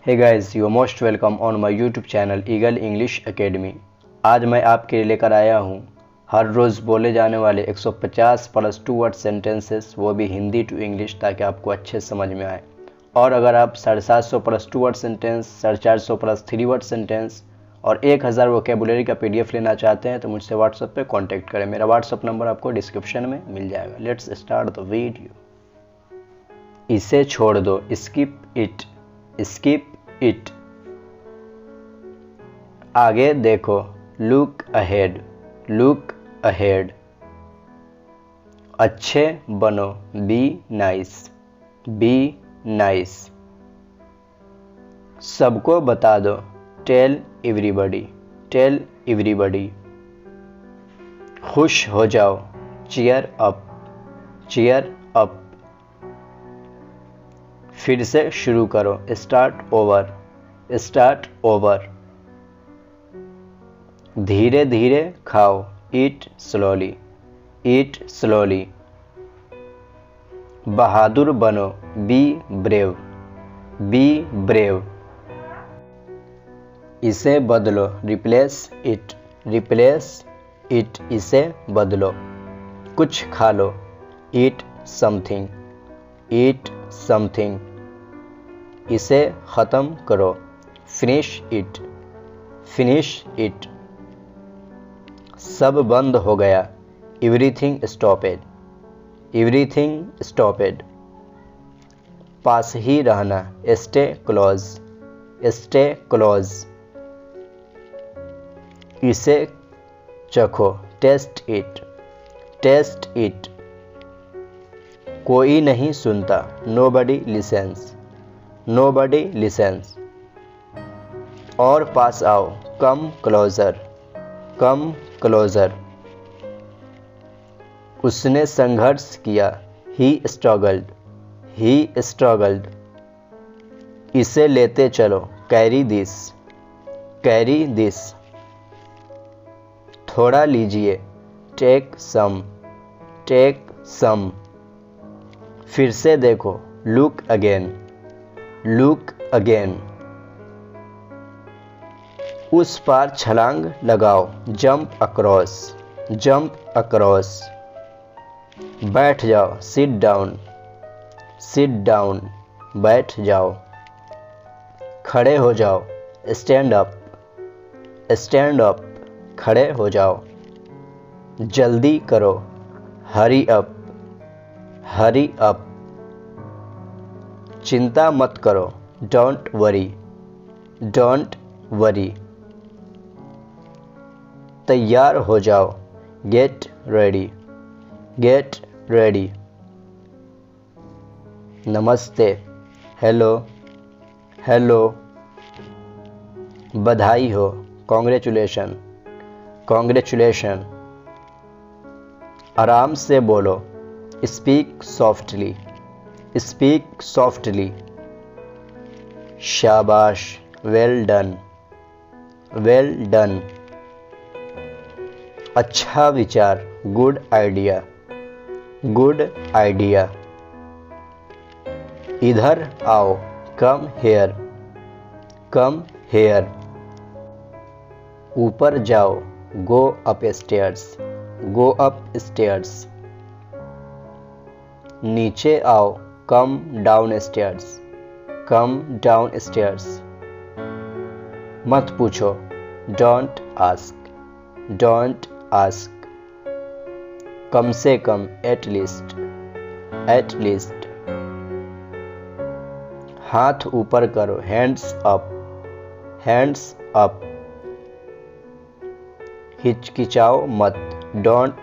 Hey guys, you are most welcome on my YouTube channel Eagle English Academy. आज मैं आपके लिए लेकर आया हूँ हर रोज़ बोले जाने वाले 150 प्लस 2 वर्ड सेंटेंसेस, वो भी हिंदी टू इंग्लिश, ताकि आपको अच्छे समझ में आए। और अगर आप 750 plus 2 word sentence, 450 plus 3 word sentence और 1000 वोकेबुलरी का PDF लेना चाहते हैं तो मुझसे व्हाट्सएप पे कांटेक्ट करें। मेरा व्हाट्सएप नंबर आपको डिस्क्रिप्शन में मिल जाएगा। Let's start the video. इसे छोड़ दो, स्किप इट, स्किप इट। आगे देखो, लुक अहेड, लुक अहेड। अच्छे बनो, बी नाइस, बी नाइस। सबको बता दो, टेल एवरीबॉडी, टेल एवरीबॉडी। खुश हो जाओ, चीयर अप, चीयर अप। फिर से शुरू करो, स्टार्ट ओवर, स्टार्ट ओवर। धीरे धीरे खाओ, ईट स्लोली, ईट स्लोली। बहादुर बनो, बी ब्रेव, बी ब्रेव। इसे बदलो, रिप्लेस इट, रिप्लेस इट। इसे बदलो। कुछ खा लो, ईट समथिंग, ईट समथिंग। इसे ख़त्म करो, फिनिश इट, फिनिश इट। सब बंद हो गया, एवरीथिंग स्टॉपेड, एवरीथिंग स्टॉपेड। पास ही रहना, स्टे क्लोज, स्टे क्लोज। इसे चखो, टेस्ट इट, टेस्ट इट। कोई नहीं सुनता, नोबडी लिसेंस, नोबडी लिसेंस। और पास आओ, कम क्लोजर, कम क्लोजर। उसने संघर्ष किया, ही स्ट्रगल्ड, ही स्ट्रगल्ड। इसे लेते चलो, कैरी दिस, कैरी दिस। थोड़ा लीजिए, टेक सम, टेक सम। फिर से देखो, लुक अगेन, लुक अगेन। उस पार छलांग लगाओ, जंप अक्रॉस, जंप अक्रॉस। बैठ जाओ, सिट डाउन, सिट डाउन, बैठ जाओ। खड़े हो जाओ, स्टैंड अप, स्टैंड अप, खड़े हो जाओ। जल्दी करो, हरी अप, हरी अप। चिंता मत करो, डोंट वरी, डोंट वरी। तैयार हो जाओ, गेट रेडी, गेट रेडी। नमस्ते, हेलो, हेलो। बधाई हो, कॉन्ग्रेचुलेशन, कॉन्ग्रेचुलेशन। आराम से बोलो, स्पीक सॉफ्टली, स्पीक सॉफ्टली। शाबाश, वेल डन, वेल डन। अच्छा विचार, गुड आइडिया, गुड आइडिया। इधर आओ, कम हेयर, कम हेयर। ऊपर जाओ, go up stairs, go up stairs. नीचे आओ, come down stairs, come down stairs. मत पूछो, डोंट आस्क, डोंट आस्क। कम से कम, एट लीस्ट, एट लीस्ट। हाथ ऊपर करो, हैंड्स अप, हैंड्स अप। हिचकिचाओ मत, डोंट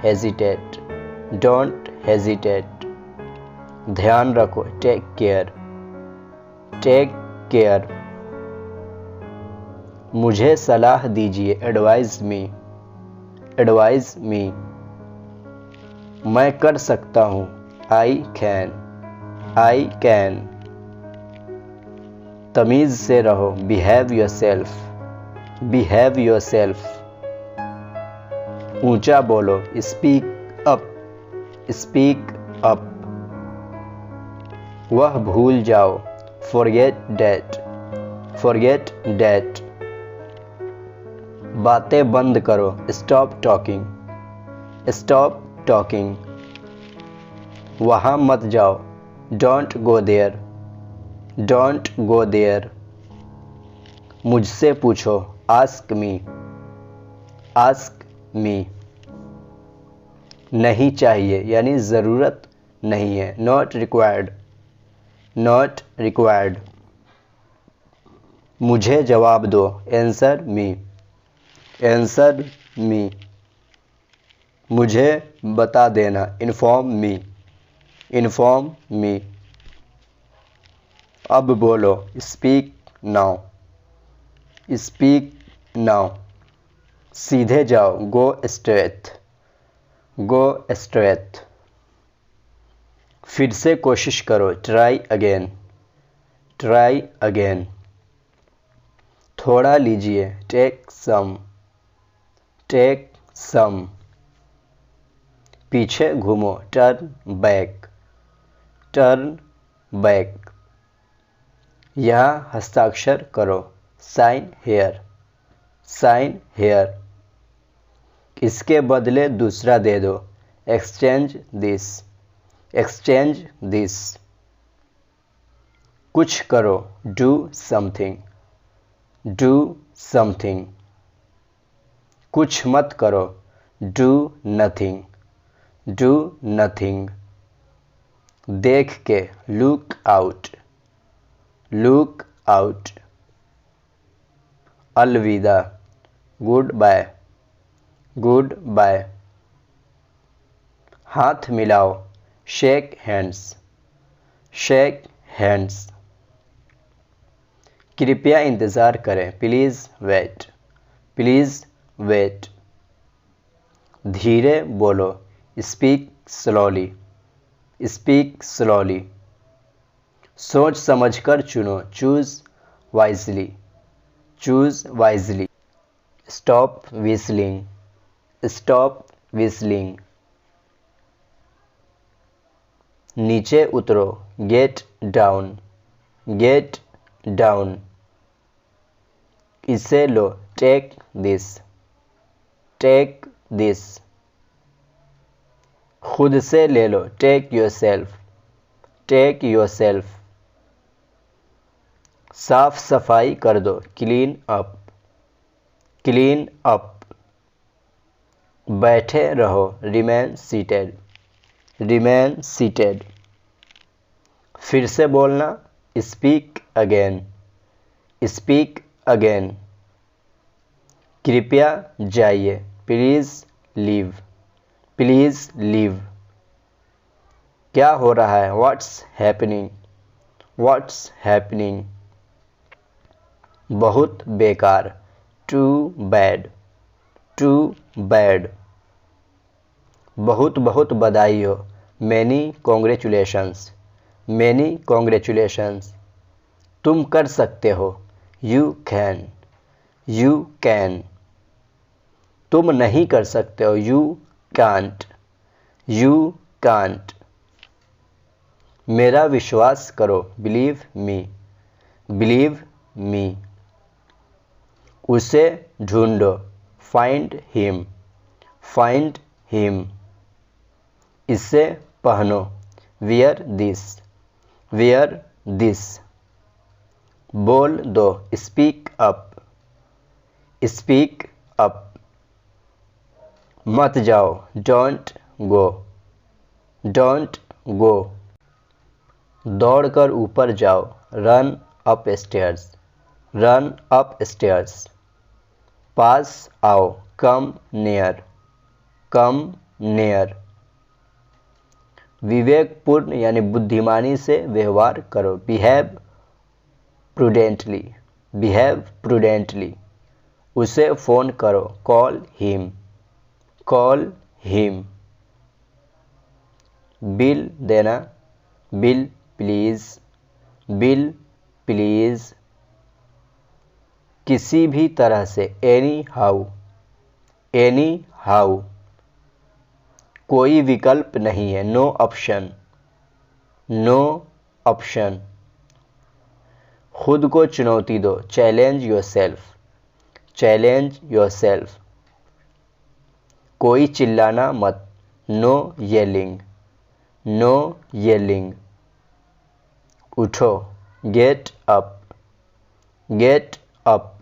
हेजिटेट, डोंट हेजिटेट। ध्यान रखो, टेक केयर, टेक केयर। मुझे सलाह दीजिए, एडवाइज मी, एडवाइज मी। मैं कर सकता हूँ, आई कैन, आई कैन। तमीज से रहो, बिहेव योरसेल्फ, बिहेव योरसेल्फ। ऊंचा बोलो, स्पीक अप, स्पीक अप। वह भूल जाओ, फॉरगेट दैट, forget that. बातें बंद करो, stop talking, stop talking. वहाँ मत जाओ, don't go there, don't go there. मुझसे पूछो, ask me, ask me. नहीं चाहिए यानी ज़रूरत नहीं है, not required, not required. मुझे जवाब दो, answer me, answer me. मुझे बता देना, inform me, inform me. अब बोलो, speak now, speak now. सीधे जाओ, go straight, go straight. फिर से कोशिश करो, try again, try again. थोड़ा लीजिए, take some, take some. पीछे घूमो, turn back, turn back. यहाँ हस्ताक्षर करो, sign here, sign here. इसके बदले दूसरा दे दो, exchange this, exchange this. कुछ करो, do something, do something. कुछ मत करो, do nothing, do nothing. देख के, look out, look out. अलविदा, goodbye, goodbye. हाथ मिलाओ, shake hands, shake hands. कृपया इंतज़ार करें, प्लीज़ वेट, प्लीज़ वेट. धीरे बोलो, स्पीक स्लोली, स्पीक स्लोली. सोच समझकर चुनो, choose wisely, choose wisely. Stop whistling, stop whistling. नीचे उतरो, गेट डाउन, गेट डाउन. इसे लो, टेक दिस, टेक दिस. खुद से ले लो, टेक योरसेल्फ, टेक योरसेल्फ. साफ सफाई कर दो, क्लीन अप, क्लीन अप. बैठे रहो, रिमेन सीटेड, रिमेन सीटेड. फिर से बोलना, स्पीक अगेन, स्पीक अगेन. कृपया जाइए, प्लीज़ लीव, प्लीज़ लीव. क्या हो रहा है, व्हाट्स हैपनिंग, व्हाट्स हैपनिंग. बहुत बेकार, टू बैड, टू बैड. बहुत बहुत बधाई हो, मैनी कॉन्ग्रेचुलेशंस, मैनी कॉन्ग्रेचुलेशंस. तुम कर सकते हो, यू कैन, यू कैन. तुम नहीं कर सकते हो, यू कांट, यू कांट. मेरा विश्वास करो, बिलीव मी, बिलीव मी. उसे ढूंढो, फाइंड हिम, फाइंड हिम. इसे पहनो, वियर दिस, वियर दिस. बोल दो, स्पीक अप, स्पीक अप. मत जाओ, डोंट गो, डोंट गो. दौड़कर ऊपर जाओ, run up stairs, run up stairs. पास आओ, कम नियर, कम नियर. विवेकपूर्ण यानी बुद्धिमानी से व्यवहार करो, बिहेव प्रूडेंटली, बिहेव प्रूडेंटली. उसे फ़ोन करो, call him, call him. Bill देना, बिल प्लीज़, बिल प्लीज़. किसी भी तरह से, एनी हाउ, एनी हाउ. कोई विकल्प नहीं है, नो ऑप्शन, नो ऑप्शन. खुद को चुनौती दो, चैलेंज योरसेल्फ, चैलेंज योरसेल्फ। कोई चिल्लाना मत, नो येलिंग, नो येलिंग। उठो, गेट अप, गेट अप।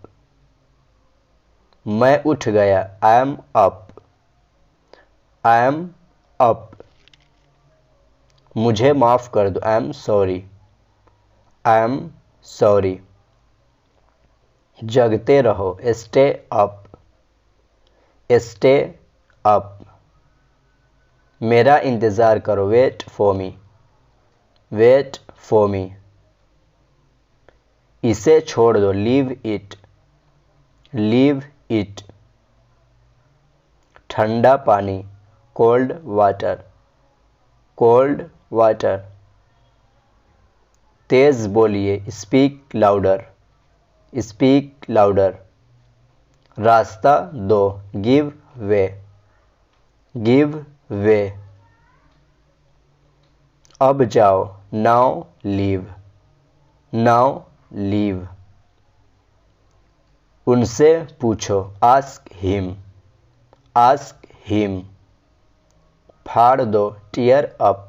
मैं उठ गया, I am up, I am up. मुझे माफ़ कर दो, I am sorry, I am sorry. जगते रहो, स्टे अप, स्टे अप। मेरा इंतज़ार करो, wait for me, wait for me. इसे छोड़ दो, लीव इट, लीव इट। ठंडा पानी, कोल्ड वाटर, कोल्ड वाटर। तेज बोलिए, स्पीक लाउडर, स्पीक लाउडर। रास्ता दो, गिव वे, गिव वे। अब जाओ, नाउ लीव, नाउ लीव। उनसे पूछो, आस्क हिम, आस्क हिम। फाड़ दो, टीयर अप,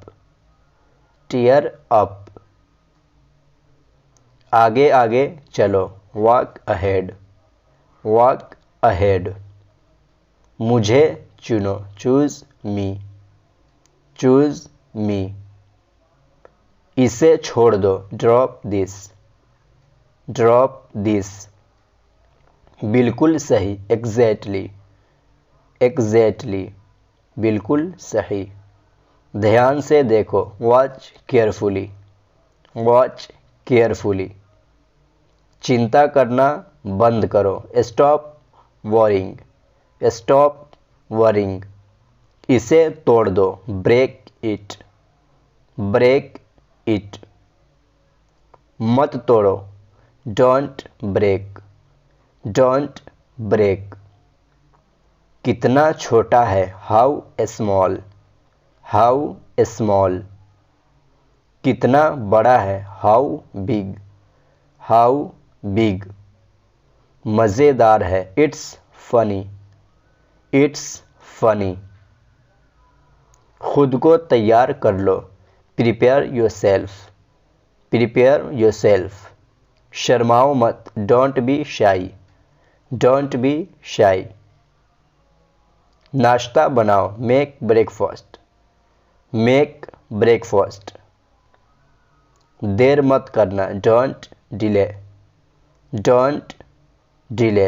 टीयर अप। आगे आगे चलो, वॉक अहेड, वॉक अहेड। मुझे चुनो, चूज मी, चूज मी। इसे छोड़ दो, ड्रॉप दिस, ड्रॉप दिस। बिल्कुल सही, एग्जैक्टली, एग्जैक्टली। बिल्कुल सही। ध्यान से देखो, वॉच केयरफुली, वॉच केयरफुली। चिंता करना बंद करो, स्टॉप वॉरिंग, स्टॉप वॉरिंग। इसे तोड़ दो, ब्रेक इट, ब्रेक इट। मत तोड़ो, डोंट ब्रेक, डोंट ब्रेक। कितना छोटा है, हाउ स्मॉल, हाउ स्मॉल। कितना बड़ा है, हाउ बिग, हाउ बिग। मज़ेदार है, इट्स फनी, इट्स फनी। खुद को तैयार कर लो, प्रिपेयर योरसेल्फ, प्रिपेयर योरसेल्फ। शर्माओ मत, डोंट बी शाई, डोंट बी शाई। नाश्ता बनाओ, मेक ब्रेकफास्ट, मेक ब्रेकफास्ट। देर मत करना, डोंट डिले, डोंट डिले।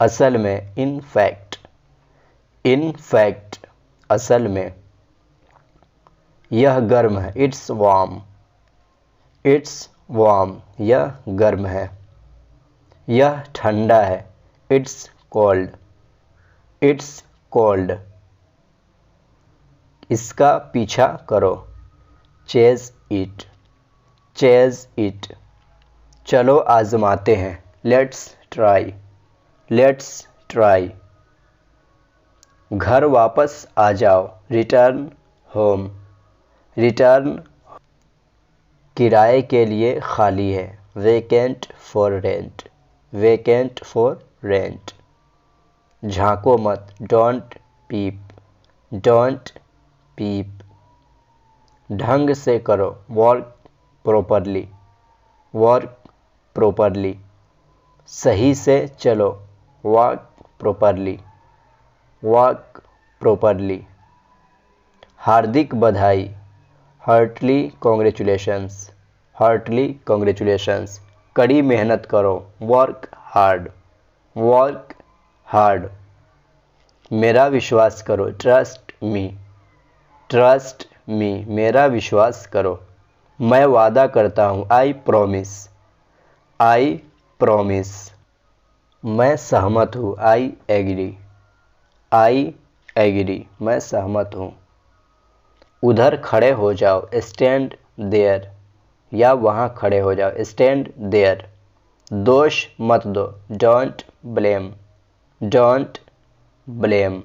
असल में, इन फैक्ट, इन फैक्ट। असल में। यह गर्म है, इट्स वार्म, इट्स वार्म। यह गर्म है। यह ठंडा है, इट्स कोल्ड, इट्स कोल्ड। इसका पीछा करो, चेज इट, चेज इट। चलो आजमाते हैं, लेट्स ट्राई, लेट्स ट्राई। घर वापस आ जाओ, रिटर्न होम, रिटर्न। किराए के लिए खाली है, vacant for rent, vacant for rent. झांको मत, डोंट पीप, डोंट पीप। ढंग से करो, वर्क प्रॉपरली, वर्क प्रॉपरली। सही से चलो, वॉक प्रॉपरली, वॉक प्रॉपरली। हार्दिक बधाई, हार्टली कॉन्ग्रेचुलेशंस, हार्टली कॉन्ग्रेचुलेशंस। कड़ी मेहनत करो, वर्क हार्ड, वर्क हार्ड। मेरा विश्वास करो, ट्रस्ट मी, ट्रस्ट मी। मेरा विश्वास करो। मैं वादा करता हूँ, आई प्रॉमिस, आई प्रॉमिस। मैं सहमत हूँ, आई एग्री, आई एग्री। मैं सहमत हूँ। उधर खड़े हो जाओ, स्टैंड देयर। या वहाँ खड़े हो जाओ, स्टैंड देयर। दोष मत दो, डोंट ब्लेम, डोंट ब्लेम।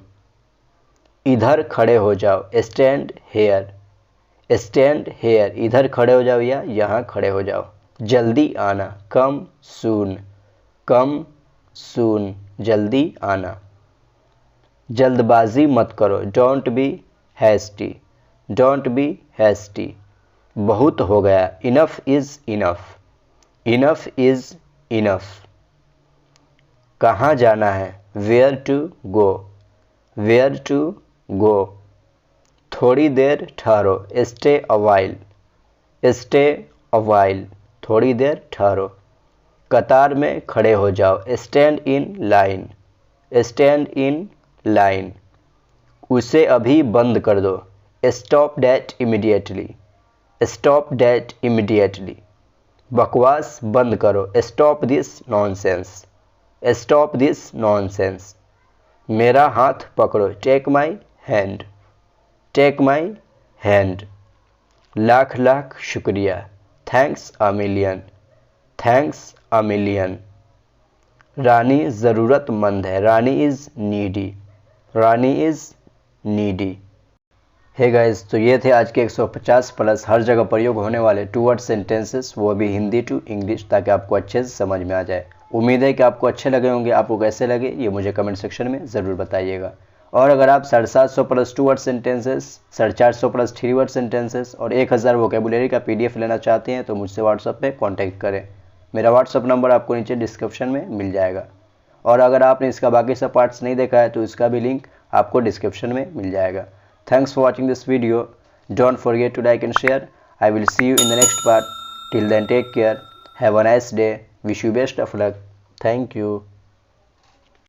इधर खड़े हो जाओ, स्टैंड हेयर, स्टैंड हेयर। इधर खड़े हो जाओ या यहाँ खड़े हो जाओ। जल्दी आना, कम सून, कम सून, जल्दी आना। जल्दबाजी मत करो, don't be hasty, don't be hasty. बहुत हो गया, enough is enough, enough is enough. कहाँ जाना है, where to go, where to go. थोड़ी देर ठहरो, stay a while, stay a while, थोड़ी देर ठहरो। कतार में खड़े हो जाओ, stand in line, stand in line. उसे अभी बंद कर दो, stop that immediately, stop that immediately. बकवास बंद करो, stop this nonsense, stop this nonsense. मेरा हाथ पकड़ो, take my hand, take my hand. Lakh lakh शुक्रिया, thanks a million, thanks a million. Rani ज़रूरतमंद है, Rani is needy, Rani is needy. Hey guys, तो ये थे आज के 150 प्लस हर जगह प्रयोग होने वाले टू वर्ड सेंटेंसेस, वो भी हिंदी टू इंग्लिश, ताकि आपको अच्छे से समझ में आ जाए। उम्मीद है कि आपको अच्छे लगे होंगे। आपको कैसे लगे ये मुझे कमेंट सेक्शन में ज़रूर बताइएगा। और अगर आप 750 plus two word sentences, 450 plus three word sentences और 1000 वोकेबुलरी का PDF लेना चाहते हैं तो मुझसे व्हाट्सएप पे कांटेक्ट करें। मेरा व्हाट्सएप नंबर आपको नीचे डिस्क्रिप्शन में मिल जाएगा। और अगर आपने इसका बाकी सब पार्ट्स नहीं देखा है तो इसका भी लिंक आपको डिस्क्रिप्शन में मिल जाएगा। Thanks for watching this video. Don't forget to like and share. I will see you in the next part. Till then, take care. Have a nice day. Wish you best of luck. Thank you.